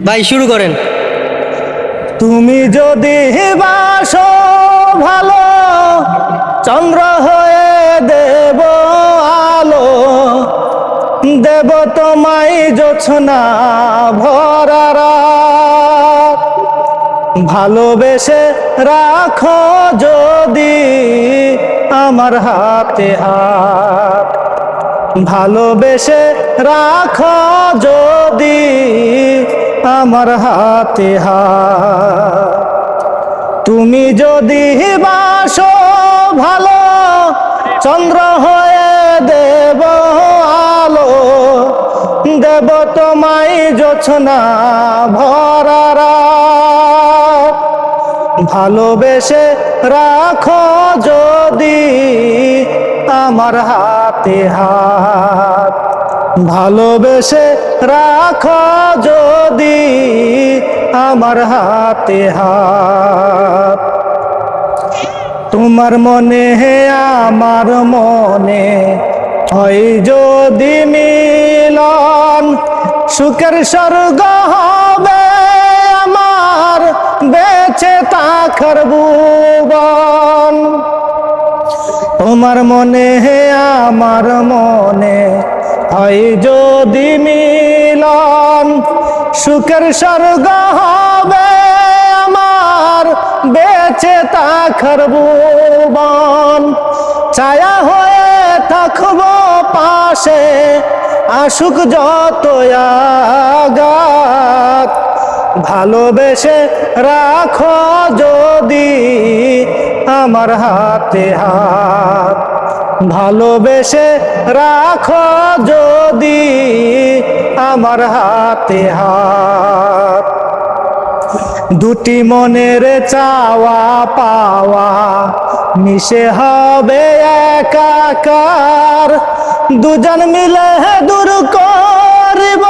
ভাই শুরু করেন। তুমি যদি বাসো ভালো, চন্দ্র হয়ে দেব আলো, দেব তোমায় জোছনা ভরা রাত। ভালোবেসে রাখো যদি আমার হাতে হাত, ভালোবেসে রাখো যদি আমার হাতে হাত। তুমি যদি বাসো ভালো, চন্দ্র হয়ে দেব আলো, দেব তোমায় জোছনা ভরা রাত। ভালোবেসে রাখো যদি আমার হাতে হাত, ভালোবেসে রাখো যদি আমার হাতে হাত। তোমার মনে আমার মনে হয় যদি মিলন, সুখের স্বর্গ হবে আমার বেঁচে থাকার ভুবন। তোমার মনে আমার মনে হয় যদি মিলন, সুখের স্বর্গ হবে আমার বেঁচে থাকার ভুবন। ছায়া হয়ে থাকবো পাশে, আসুক যত আঘাত। ভালোবেসে রাখো যদি আমার হাতে হাত, ভালোবেসে রাখো যদি আমার হাতে হাত। দুটি মনের চাওয়া পাওয়া মিশে হবে একাকার, দুজন মিলে দূর করিব